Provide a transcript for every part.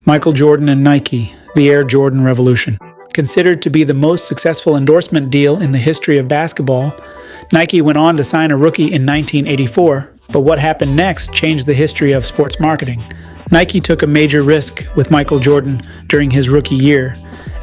Michael Jordan and Nike, the Air Jordan Revolution. Considered to be the most successful endorsement deal in the history of basketball, Nike went on to sign a rookie in 1984, but what happened next changed the history of sports marketing. Nike took a major risk with Michael Jordan during his rookie year,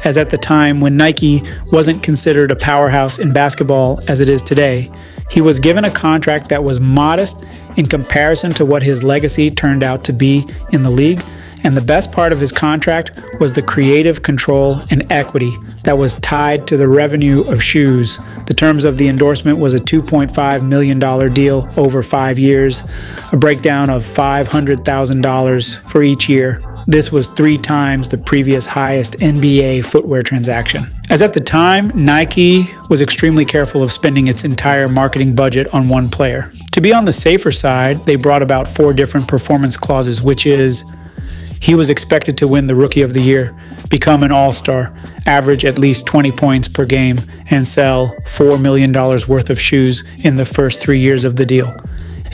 as at the time when Nike wasn't considered a powerhouse in basketball as it is today, he was given a contract that was modest in comparison to what his legacy turned out to be in the league. And the best part of his contract was the creative control and equity that was tied to the revenue of shoes. The terms of the endorsement was a $2.5 million deal over 5 years, a breakdown of $500,000 for each year. This was 3 times the previous highest NBA footwear transaction. As at the time, Nike was extremely careful of spending its entire marketing budget on one player. To be on the safer side, they brought about 4 different performance clauses, which is: he was expected to win the Rookie of the Year, become an all-star, average at least 20 points per game, and sell $4 million worth of shoes in the first 3 years of the deal.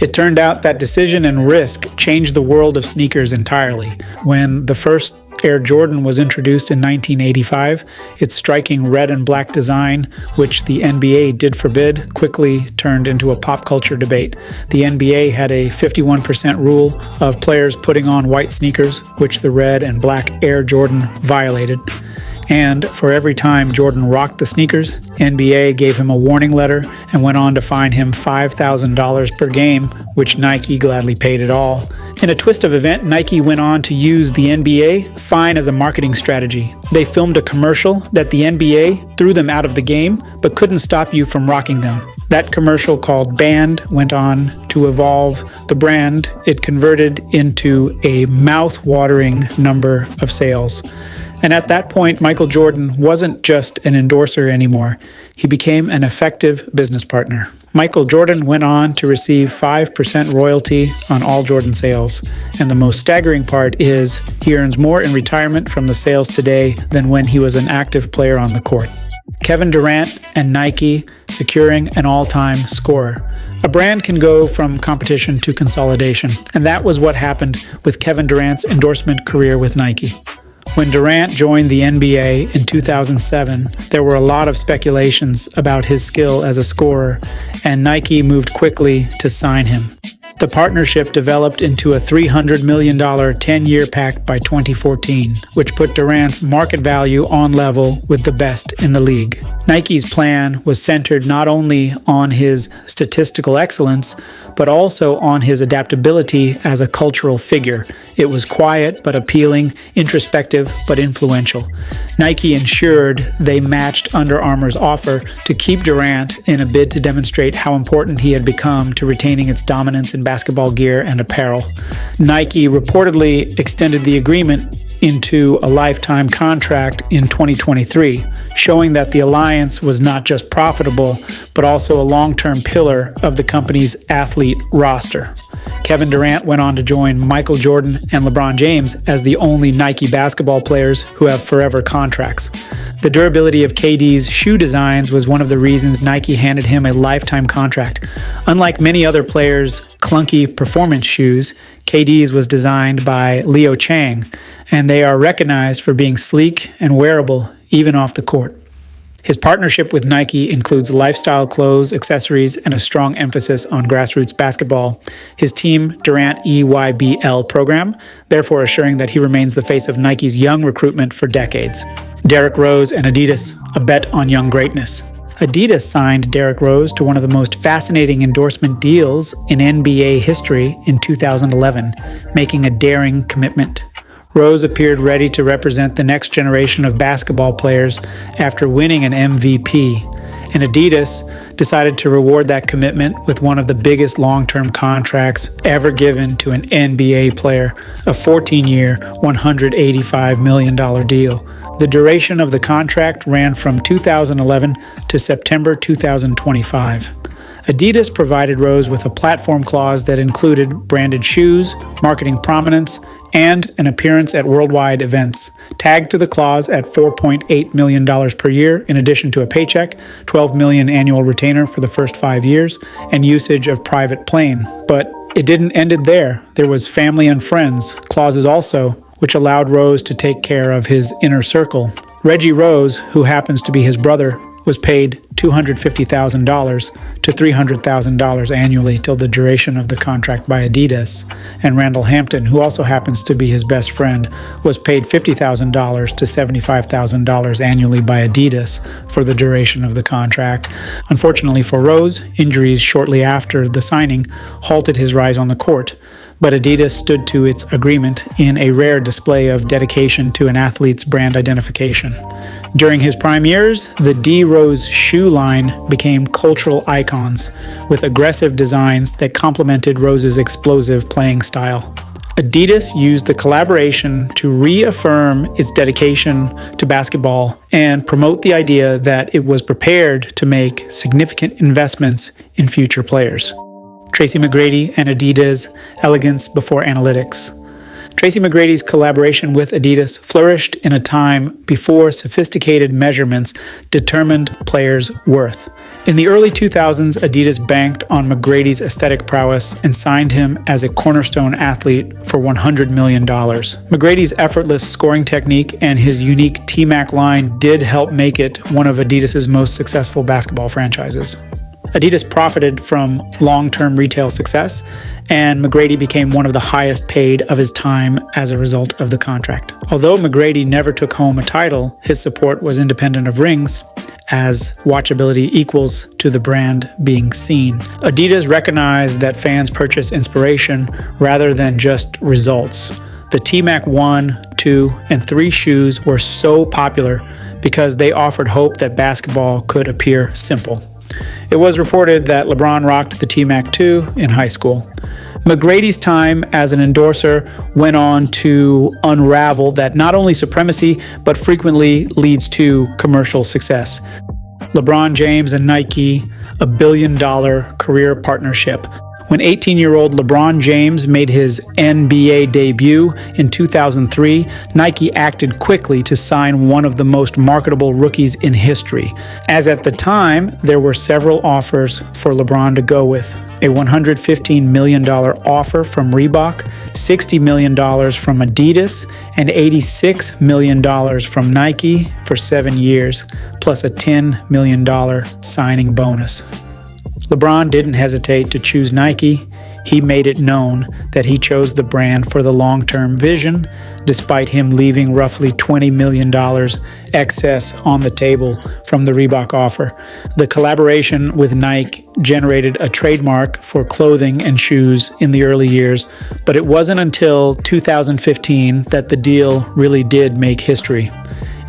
It turned out that decision and risk changed the world of sneakers entirely. When the first Air Jordan was introduced in 1985, its striking red and black design, which the NBA did forbid, quickly turned into a pop culture debate. The NBA had a 51% rule of players putting on white sneakers, which the red and black Air Jordan violated. And for every time Jordan rocked the sneakers, NBA gave him a warning letter and went on to fine him $5,000 per game, which Nike gladly paid it all. In a twist of event, Nike went on to use the NBA fine as a marketing strategy. They filmed a commercial that the NBA threw them out of the game, but couldn't stop you from rocking them. That commercial, called Banned, went on to evolve the brand. It converted into a mouth-watering number of sales. And at that point, Michael Jordan wasn't just an endorser anymore. He became an effective business partner. Michael Jordan went on to receive 5% royalty on all Jordan sales. And the most staggering part is he earns more in retirement from the sales today than when he was an active player on the court. Kevin Durant and Nike securing an all-time scorer. A brand can go from competition to consolidation. And that was what happened with Kevin Durant's endorsement career with Nike. When Durant joined the NBA in 2007, there were a lot of speculations about his skill as a scorer, and Nike moved quickly to sign him. The partnership developed into a $300 million 10-year pact by 2014, which put Durant's market value on level with the best in the league. Nike's plan was centered not only on his statistical excellence, but also on his adaptability as a cultural figure. It was quiet but appealing, introspective but influential. Nike ensured they matched Under Armour's offer to keep Durant in a bid to demonstrate how important he had become to retaining its dominance in basketball gear and apparel. Nike reportedly extended the agreement into a lifetime contract in 2023, showing that the alliance was not just profitable, but also a long-term pillar of the company's athlete roster. Kevin Durant went on to join Michael Jordan and LeBron James as the only Nike basketball players who have forever contracts. The durability of KD's shoe designs was one of the reasons Nike handed him a lifetime contract. Unlike many other players' clunky performance shoes, KD's was designed by Leo Chang, and they are recognized for being sleek and wearable even off the court. His partnership with Nike includes lifestyle clothes, accessories, and a strong emphasis on grassroots basketball. His Team Durant EYBL program, therefore assuring that he remains the face of Nike's young recruitment for decades. Derrick Rose and Adidas, a bet on young greatness. Adidas signed Derrick Rose to one of the most fascinating endorsement deals in NBA history in 2011, making a daring commitment. Rose appeared ready to represent the next generation of basketball players after winning an MVP, and Adidas decided to reward that commitment with one of the biggest long-term contracts ever given to an NBA player, a 14-year, $185 million deal. The duration of the contract ran from 2011 to September 2025. Adidas provided Rose with a platform clause that included branded shoes, marketing prominence, and an appearance at worldwide events, tagged to the clause at $4.8 million per year, in addition to a paycheck, $12 million annual retainer for the first 5 years, and usage of private plane. But it didn't end it there. There was family and friends clauses also, which allowed Rose to take care of his inner circle. Reggie Rose, who happens to be his brother, was paid $250,000 to $300,000 annually till the duration of the contract by Adidas, and Randall Hampton, who also happens to be his best friend, was paid $50,000 to $75,000 annually by Adidas for the duration of the contract. Unfortunately for Rose, injuries shortly after the signing halted his rise on the court, but Adidas stood to its agreement in a rare display of dedication to an athlete's brand identification. During his prime years, the D Rose shoe line became cultural icons, with aggressive designs that complemented Rose's explosive playing style. Adidas used the collaboration to reaffirm its dedication to basketball and promote the idea that it was prepared to make significant investments in future players. Tracy McGrady and Adidas, elegance before analytics. Tracy McGrady's collaboration with Adidas flourished in a time before sophisticated measurements determined players' worth. In the early 2000s, Adidas banked on McGrady's aesthetic prowess and signed him as a cornerstone athlete for $100 million. McGrady's effortless scoring technique and his unique T-Mac line did help make it one of Adidas's most successful basketball franchises. Adidas profited from long-term retail success, and McGrady became one of the highest paid of his time as a result of the contract. Although McGrady never took home a title, his support was independent of rings, as watchability equals to the brand being seen. Adidas recognized that fans purchase inspiration rather than just results. The T-Mac 1, 2, and 3 shoes were so popular because they offered hope that basketball could appear simple. It was reported that LeBron rocked the T-Mac 2 in high school. McGrady's time as an endorser went on to unravel that not only supremacy, but frequently leads to commercial success. LeBron James and Nike, a billion-dollar career partnership. When 18-year-old LeBron James made his NBA debut in 2003, Nike acted quickly to sign one of the most marketable rookies in history, as at the time there were several offers for LeBron to go with. A $115 million offer from Reebok, $60 million from Adidas, and $86 million from Nike for 7 years, plus a $10 million signing bonus. LeBron didn't hesitate to choose Nike. He made it known that he chose the brand for the long-term vision, despite him leaving roughly $20 million excess on the table from the Reebok offer. The collaboration with Nike generated a trademark for clothing and shoes in the early years, but it wasn't until 2015 that the deal really did make history.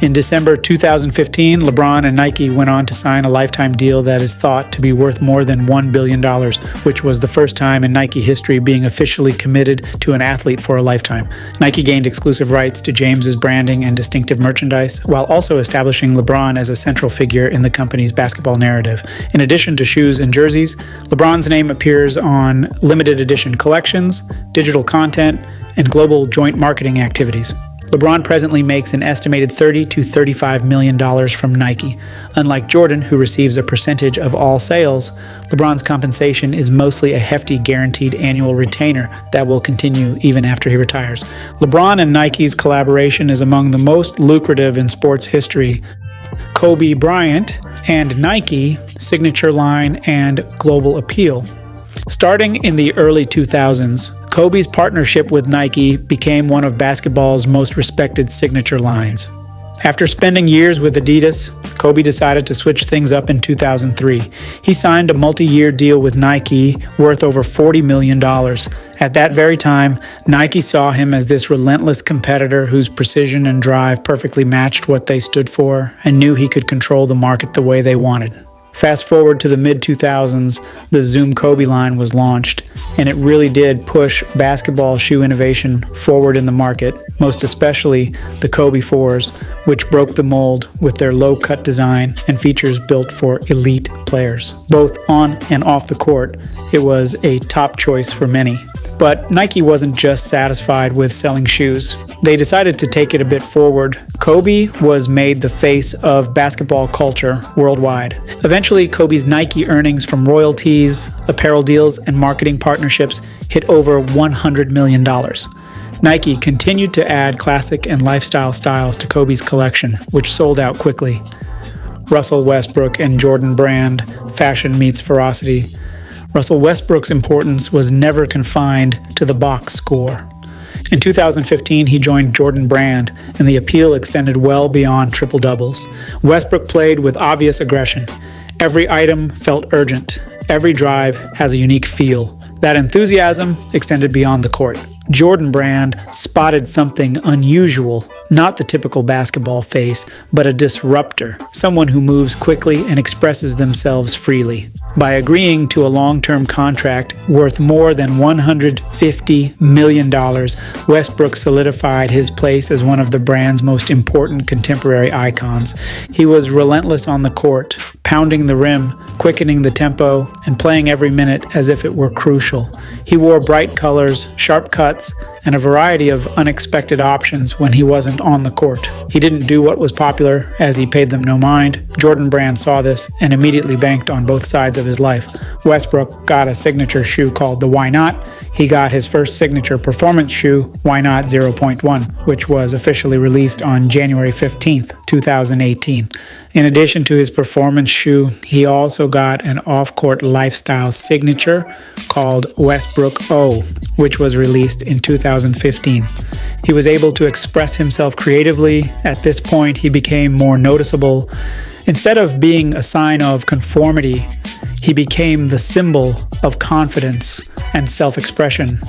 In December 2015, LeBron and Nike went on to sign a lifetime deal that is thought to be worth more than $1 billion, which was the first time in Nike history being officially committed to an athlete for a lifetime. Nike gained exclusive rights to James's branding and distinctive merchandise, while also establishing LeBron as a central figure in the company's basketball narrative. In addition to shoes and jerseys, LeBron's name appears on limited edition collections, digital content, and global joint marketing activities. LeBron presently makes an estimated $30 to $35 million from Nike. Unlike Jordan, who receives a percentage of all sales, LeBron's compensation is mostly a hefty guaranteed annual retainer that will continue even after he retires. LeBron and Nike's collaboration is among the most lucrative in sports history. Kobe Bryant and Nike, signature line and global appeal. Starting in the early 2000s, Kobe's partnership with Nike became one of basketball's most respected signature lines. After spending years with Adidas, Kobe decided to switch things up in 2003. He signed a multi-year deal with Nike worth over $40 million. At that very time, Nike saw him as this relentless competitor whose precision and drive perfectly matched what they stood for and knew he could control the market the way they wanted. Fast forward to the mid-2000s, the Zoom Kobe line was launched, and it really did push basketball shoe innovation forward in the market, most especially the Kobe 4s, which broke the mold with their low-cut design and features built for elite players. Both on and off the court, it was a top choice for many. But Nike wasn't just satisfied with selling shoes. They decided to take it a bit forward. Kobe was made the face of basketball culture worldwide. Eventually, Kobe's Nike earnings from royalties, apparel deals, and marketing partnerships hit over $100 million. Nike continued to add classic and lifestyle styles to Kobe's collection, which sold out quickly. Russell Westbrook and Jordan Brand, fashion meets ferocity. Russell Westbrook's importance was never confined to the box score. In 2015, he joined Jordan Brand, and the appeal extended well beyond triple-doubles. Westbrook played with obvious aggression. Every item felt urgent. Every drive has a unique feel. That enthusiasm extended beyond the court. Jordan Brand spotted something unusual, not the typical basketball face, but a disruptor, someone who moves quickly and expresses themselves freely. By agreeing to a long-term contract worth more than $150 million, Westbrook solidified his place as one of the brand's most important contemporary icons. He was relentless on the court, pounding the rim, quickening the tempo, and playing every minute as if it were crucial. He wore bright colors, sharp cuts, and a variety of unexpected options when he wasn't on the court. He didn't do what was popular, as he paid them no mind. Jordan Brand saw this and immediately banked on both sides of his life. Westbrook got a signature shoe called the Why Not. He got his first signature performance shoe, Why Not 0.1, which was officially released on January 15th, 2018. In addition to his performance shoe, he also got an off-court lifestyle signature called Westbrook O, which was released in 2015. He was able to express himself creatively. At this point, he became more noticeable. Instead of being a sign of conformity, he became the symbol of confidence and self-expression.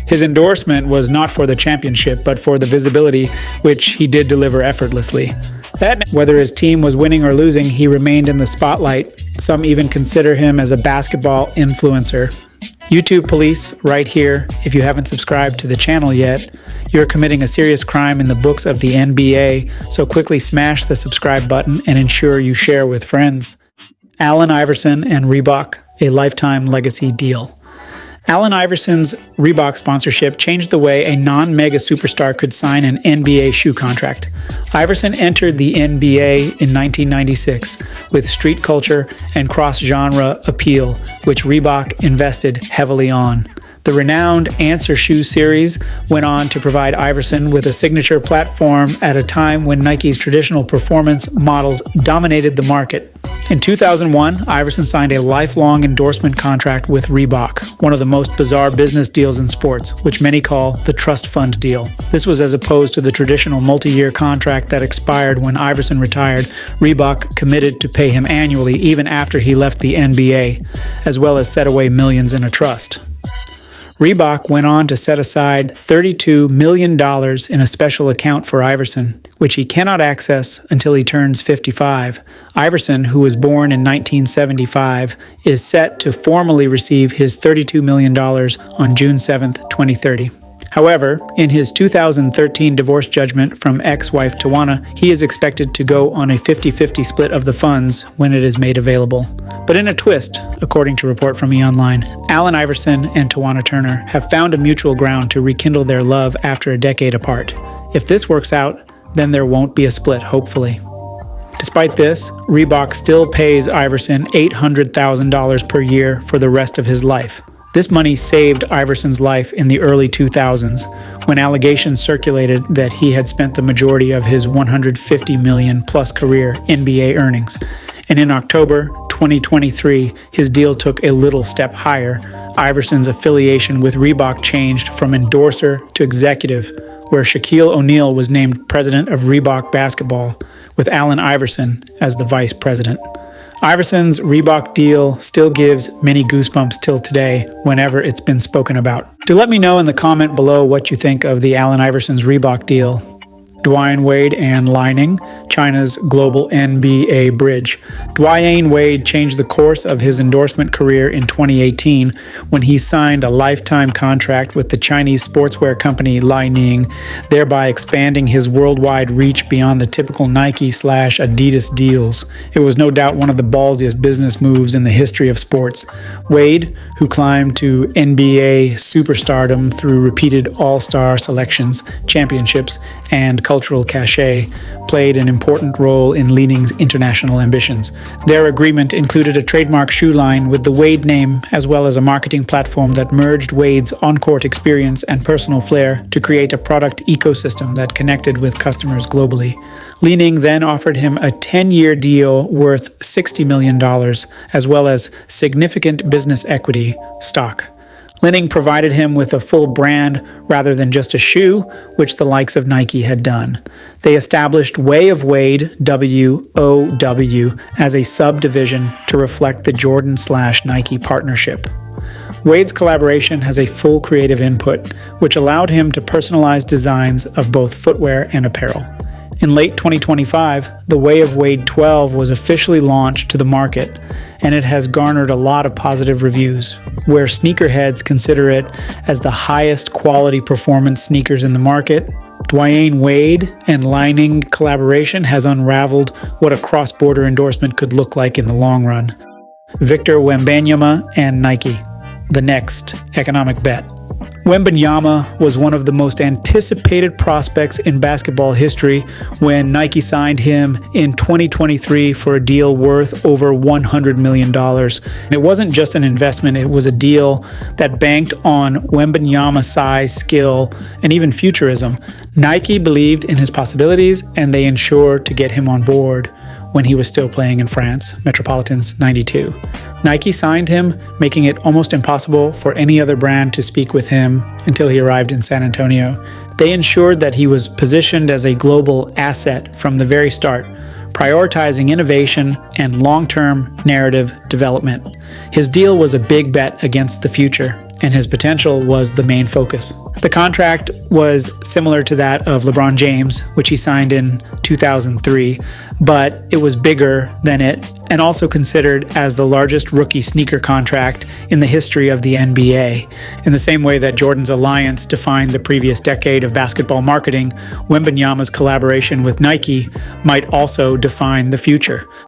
His endorsement was not for the championship, but for the visibility, which he did deliver effortlessly. Whether his team was winning or losing, he remained in the spotlight. Some even consider him as a basketball influencer. YouTube police, right here. If you haven't subscribed to the channel yet, you're committing a serious crime in the books of the NBA, so quickly smash the subscribe button and ensure you share with friends. Allen Iverson and Reebok, a lifetime legacy deal. Allen Iverson's Reebok sponsorship changed the way a non-mega superstar could sign an NBA shoe contract. Iverson entered the NBA in 1996 with street culture and cross-genre appeal, which Reebok invested heavily on. The renowned Answer Shoe series went on to provide Iverson with a signature platform at a time when Nike's traditional performance models dominated the market. In 2001, Iverson signed a lifelong endorsement contract with Reebok, one of the most bizarre business deals in sports, which many call the trust fund deal. This was as opposed to the traditional multi-year contract that expired when Iverson retired. Reebok committed to pay him annually even after he left the NBA, as well as set away millions in a trust. Reebok went on to set aside $32 million in a special account for Iverson, which he cannot access until he turns 55. Iverson, who was born in 1975, is set to formally receive his $32 million on June 7, 2030. However, in his 2013 divorce judgment from ex-wife Dwyane, he is expected to go on a 50-50 split of the funds when it is made available. But in a twist, according to report from eOnline, Allen Iverson and Dwyane Turner have found a mutual ground to rekindle their love after a decade apart. If this works out, then there won't be a split, hopefully. Despite this, Reebok still pays Iverson $800,000 per year for the rest of his life. This money saved Iverson's life in the early 2000s, when allegations circulated that he had spent the majority of his $150 million-plus career NBA earnings. And in October 2023, his deal took a little step higher. Iverson's affiliation with Reebok changed from endorser to executive, where Shaquille O'Neal was named president of Reebok basketball, with Allen Iverson as the vice president. Iverson's Reebok deal still gives many goosebumps till today whenever it's been spoken about. Do let me know in the comment below what you think of the Allen Iverson's Reebok deal. Dwyane Wade and Li-Ning, China's global NBA bridge. Dwyane Wade changed the course of his endorsement career in 2018 when he signed a lifetime contract with the Chinese sportswear company Li-Ning, thereby expanding his worldwide reach beyond the typical Nike/Adidas deals. It was no doubt one of the ballsiest business moves in the history of sports. Wade, who climbed to NBA superstardom through repeated all-star selections, championships, and culture cultural cachet played an important role in Li-Ning's international ambitions. Their agreement included a trademark shoe line with the Wade name, as well as a marketing platform that merged Wade's on-court experience and personal flair to create a product ecosystem that connected with customers globally. Li-Ning then offered him a 10-year deal worth $60 million, as well as significant business equity, stock. Li-Ning provided him with a full brand rather than just a shoe, which the likes of Nike had done. They established Way of Wade, WOW, as a subdivision to reflect the Jordan/Nike partnership. Wade's collaboration has a full creative input, which allowed him to personalize designs of both footwear and apparel. In late 2025, the Way of Wade 12 was officially launched to the market, and it has garnered a lot of positive reviews, where sneakerheads consider it as the highest quality performance sneakers in the market. Dwyane Wade and Li-Ning collaboration has unraveled what a cross-border endorsement could look like in the long run. Victor Wembanyama and Nike, the next economic bet. Wembanyama was one of the most anticipated prospects in basketball history when Nike signed him in 2023 for a deal worth over $100 million. It wasn't just an investment, it was a deal that banked on Wembanyama's size, skill, and even futurism. Nike believed in his possibilities, and they ensured to get him on board when he was still playing in France, Metropolitans '92. Nike signed him, making it almost impossible for any other brand to speak with him until he arrived in San Antonio. They ensured that he was positioned as a global asset from the very start, prioritizing innovation and long-term narrative development. His deal was a big bet against the future, and his potential was the main focus. The contract was similar to that of LeBron James, which he signed in 2003, but it was bigger than it and also considered as the largest rookie sneaker contract in the history of the NBA. In the same way that Jordan's alliance defined the previous decade of basketball marketing, Wembanyama's collaboration with Nike might also define the future.